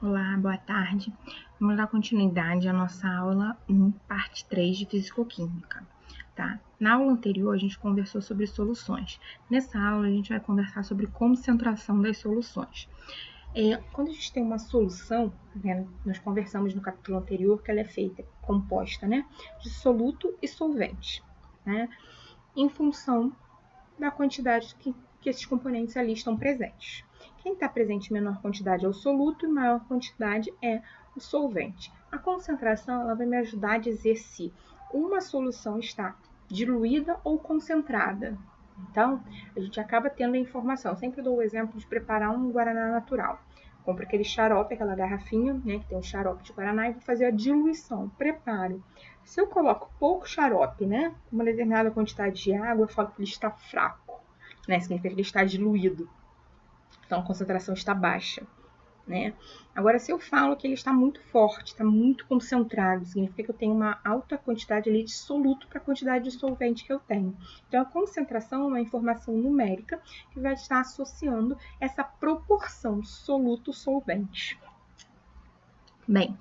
Olá, boa tarde. Vamos dar continuidade à nossa aula 1, parte 3 de Físico-Química, tá? Na aula anterior, a gente conversou sobre soluções. Nessa aula, a gente vai conversar sobre concentração das soluções. Quando a gente tem uma solução, né, nós conversamos no capítulo anterior que ela é feita, composta, né, de soluto e solvente, né, em função da quantidade que esses componentes ali estão presentes. Quem está presente em menor quantidade é o soluto e maior quantidade é o solvente. A concentração ela vai me ajudar a dizer se uma solução está diluída ou concentrada. Então, a gente acaba tendo a informação. Eu sempre dou o exemplo de preparar um guaraná natural. Compro aquele xarope, aquela garrafinha, né, que tem um xarope de guaraná, e vou fazer a diluição, preparo. Se eu coloco pouco xarope, né, uma determinada quantidade de água, eu falo que ele está fraco, né, significa que ele está diluído. Então, a concentração está baixa, né? Agora, se eu falo que ele está muito forte, está muito concentrado, significa que eu tenho uma alta quantidade ali de soluto para a quantidade de solvente que eu tenho. Então, a concentração é uma informação numérica que vai estar associando essa proporção soluto-solvente. Bem,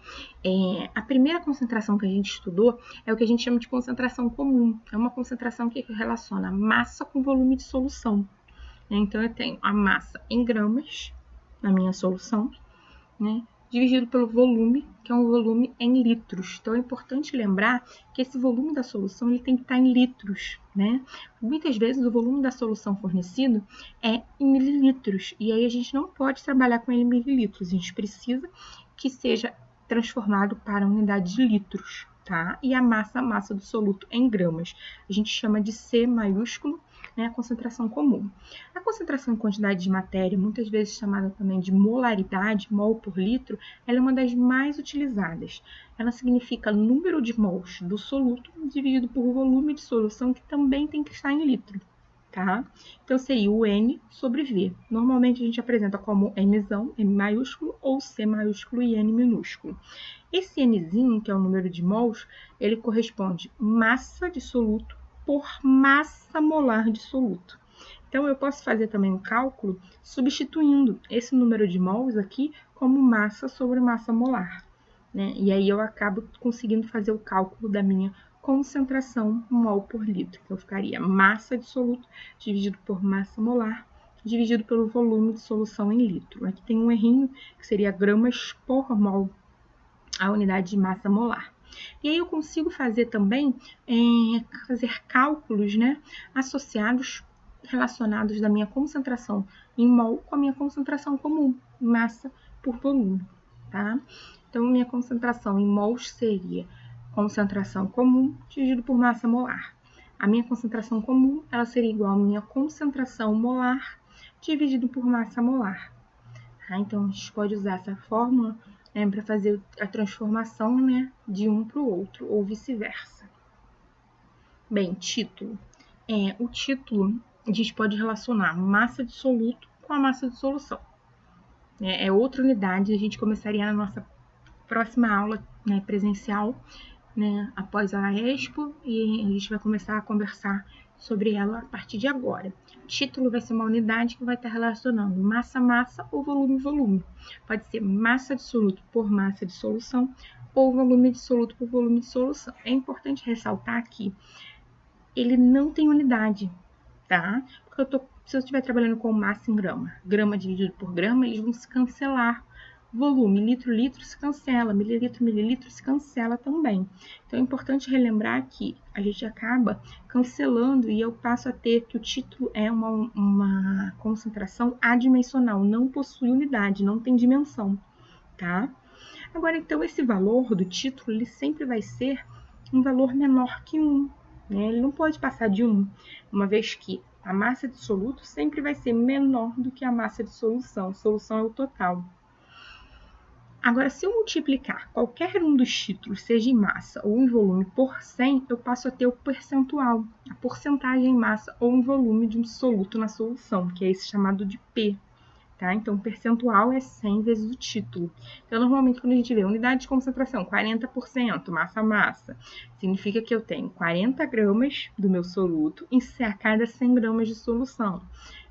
a primeira concentração que a gente estudou é o que a gente chama de concentração comum. É uma concentração que relaciona massa com volume de solução. Então, eu tenho a massa em gramas na minha solução, né, dividido pelo volume, que é um volume em litros. Então, é importante lembrar que esse volume da solução ele tem que estar em litros, né? Muitas vezes, o volume da solução fornecido é em mililitros, e aí a gente não pode trabalhar com ele em mililitros, a gente precisa que seja transformado para a unidade de litros, tá? E a massa do soluto em gramas. A gente chama de C maiúsculo, né, a concentração comum. A concentração em quantidade de matéria, muitas vezes chamada também de molaridade, mol por litro, ela é uma das mais utilizadas. Ela significa número de mols do soluto dividido por volume de solução, que também tem que estar em litro, tá? Então, seria o N sobre V. Normalmente, a gente apresenta como Mzão, M maiúsculo, ou C maiúsculo e N minúsculo. Esse Nzinho, que é o número de mols, ele corresponde massa de soluto por massa molar de soluto. Então, eu posso fazer também um cálculo substituindo esse número de mols aqui como massa sobre massa molar, né? E aí eu acabo conseguindo fazer o cálculo da minha concentração mol por litro. Então, ficaria massa de soluto dividido por massa molar, dividido pelo volume de solução em litro. Aqui tem um errinho, que seria gramas por mol, a unidade de massa molar. E aí eu consigo fazer também, fazer cálculos, né, associados, relacionados da minha concentração em mol com a minha concentração comum, massa por volume, tá? Então, minha concentração em mols seria concentração comum dividido por massa molar. A minha concentração comum, ela seria igual à minha concentração molar dividido por massa molar. Tá? Então, a gente pode usar essa fórmula para fazer a transformação, né, de um para o outro, ou vice-versa. Bem, título. O título, a gente pode relacionar massa de soluto com a massa de solução. É outra unidade, a gente começaria na nossa próxima aula, né, presencial, né, após a Expo, e a gente vai começar a conversar sobre ela a partir de agora. O título vai ser uma unidade que vai estar relacionando massa-massa ou volume-volume. Pode ser massa de soluto por massa de solução ou volume de soluto por volume de solução. É importante ressaltar que ele não tem unidade, tá? Porque se eu estiver trabalhando com massa em grama dividido por grama, eles vão se cancelar. Volume, litro se cancela, mililitro se cancela também. Então, é importante relembrar que a gente acaba cancelando e eu passo a ter que o título é uma concentração adimensional, não possui unidade, não tem dimensão, tá? Agora, então, esse valor do título, ele sempre vai ser um valor menor que 1, né? Ele não pode passar de 1, uma vez que a massa de soluto sempre vai ser menor do que a massa de solução. Solução é o total. Agora, se eu multiplicar qualquer um dos títulos, seja em massa ou em volume, por 100, eu passo a ter o percentual, a porcentagem em massa ou em volume de um soluto na solução, que é esse chamado de P. Tá? Então, o percentual é 100 vezes o título. Então, normalmente, quando a gente vê unidade de concentração, 40%, massa-massa, significa que eu tenho 40 gramas do meu soluto a cada 100 gramas de solução.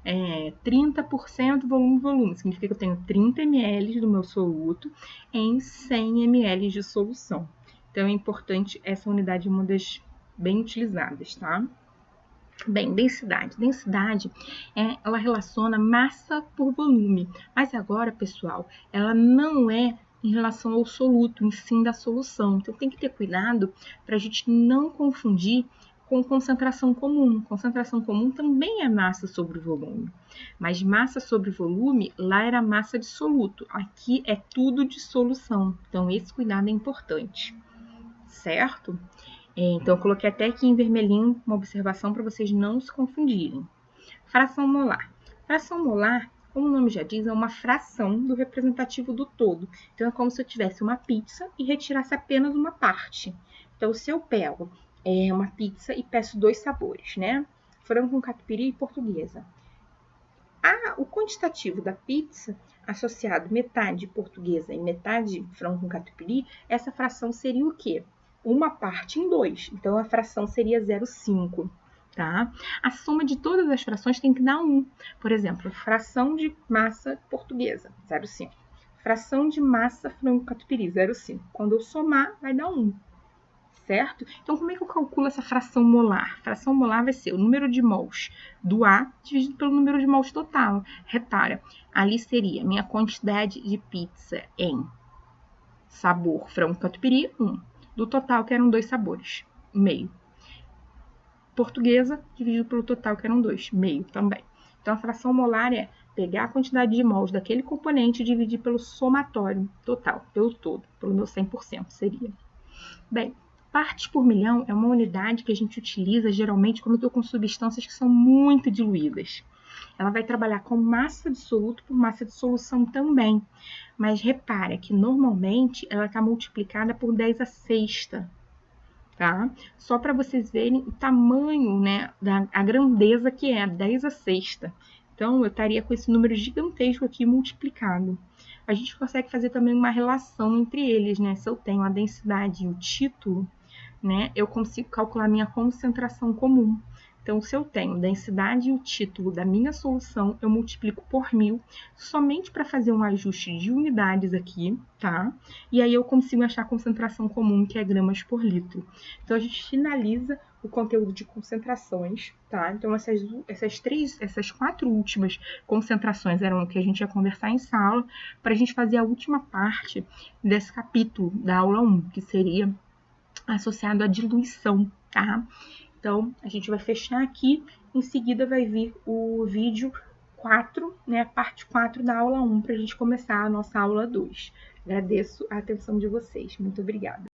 30% volume. Significa que eu tenho 30 ml do meu soluto em 100 ml de solução. Então, é importante essa unidade, uma das bem utilizadas, tá? Bem, densidade. Densidade, ela relaciona massa por volume. Mas agora, pessoal, ela não é em relação ao soluto, em sim da solução. Então, tem que ter cuidado para a gente não confundir com concentração comum. Concentração comum também é massa sobre volume. Mas massa sobre volume, lá era massa de soluto. Aqui é tudo de solução. Então, esse cuidado é importante. Certo? Então, eu coloquei até aqui em vermelhinho uma observação para vocês não se confundirem. Fração molar. Fração molar, como o nome já diz, é uma fração do representativo do todo. Então, é como se eu tivesse uma pizza e retirasse apenas uma parte. Então, se eu pego uma pizza e peço 2 sabores, né? Frango com catupiry e portuguesa. O quantitativo da pizza, associado metade portuguesa e metade frango com catupiry, essa fração seria o quê? Uma parte em 2. Então, a fração seria 0,5. Tá? A soma de todas as frações tem que dar 1. Por exemplo, fração de massa portuguesa, 0,5. Fração de massa frango catupiry, 0,5. Quando eu somar, vai dar 1. Certo? Então, como é que eu calculo essa fração molar? Fração molar vai ser o número de mols do A dividido pelo número de mols total. Repara, ali seria minha quantidade de pizza em sabor frango catupiry, 1. Do total, que eram 2 sabores, meio. Portuguesa dividido pelo total, que eram 2, meio também. Então, a fração molar é pegar a quantidade de mols daquele componente e dividir pelo somatório total, pelo todo, pelo meu 100% seria. Bem, partes por milhão é uma unidade que a gente utiliza geralmente quando eu estou com substâncias que são muito diluídas. Ela vai trabalhar com massa de soluto por massa de solução também. Mas repara que normalmente ela está multiplicada por 10 a sexta. Tá? Só para vocês verem o tamanho, né, a grandeza que é, 10 a sexta. Então, eu estaria com esse número gigantesco aqui multiplicado. A gente consegue fazer também uma relação entre eles, né? Se eu tenho a densidade e o título, né, eu consigo calcular minha concentração comum. Então, se eu tenho densidade e o título da minha solução, eu multiplico por 1000, somente para fazer um ajuste de unidades aqui, tá? E aí eu consigo achar a concentração comum, que é gramas por litro. Então, a gente finaliza o conteúdo de concentrações, tá? Então, essas 4 últimas concentrações eram o que a gente ia conversar em sala, para a gente fazer a última parte desse capítulo da aula 1, que seria associado à diluição, tá? Então, a gente vai fechar aqui, em seguida vai vir o vídeo 4, né, parte 4 da aula 1, para a gente começar a nossa aula 2. Agradeço a atenção de vocês. Muito obrigada.